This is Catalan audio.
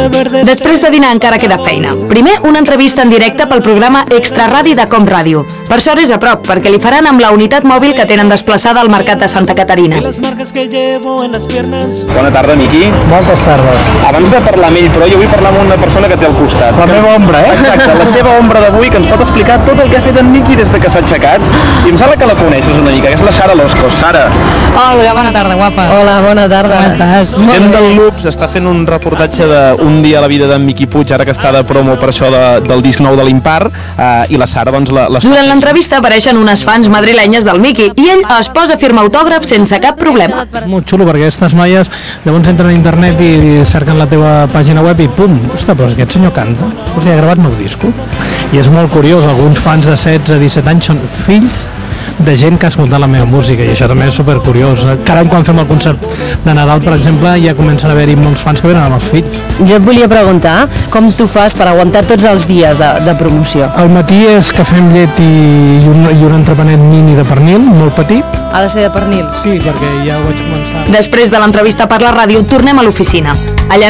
Després de dinar encara queda feina. Primer, una entrevista en directe pel programa Extra Radi de Com Ràdio. Per sort és a prop, perquè li faran amb la unitat mòbil que tenen desplaçada al mercat de Santa Caterina. Bona tarda, Miqui. Moltes tardes. Abans de parlar amb ell, però, jo vull parlar amb una persona que té al costat. La meva ombra, eh? Exacte, la seva ombra d'avui, que ens pot explicar tot el que ha fet en Miqui des de que s'ha aixecat. I em sembla que la coneixes una mica, que és la Sara Loscos. Sara. Hola, bona tarda, guapa. Hola, bona tarda. Com estàs? Gent del Loops està fent un reportatge d'un dia a la vida d'en Miqui Puig, ara que està de promo per això del disc nou de l'Impar, i la Sara, doncs, Durant l'entrevista apareixen unes fans madrilenyes del Miqui i ell es posa a firmar autògrafs sense cap problema. Molt xulo, perquè aquestes noies llavors entren a internet i cerquen la teva pàgina web i pum, ostres, però aquest senyor canta. Hòstia, ha gravat nou disco. I és molt curiós, alguns fans de 16 a 17 anys són fills de gent que ha escoltat la meva música, i això també és supercuriós. Cada any quan fem el concert de Nadal, per exemple, ja comencen a haver-hi molts fans que venen amb els fills. Jo et volia preguntar com tu fas per aguantar tots els dies de promoció. Al matí és cafè amb llet i un entrepanet mini de pernil, molt petit. Ha de ser de pernil? Sí, perquè ja ho vaig començar. Després de l'entrevista per la ràdio, tornem a l'oficina. Allà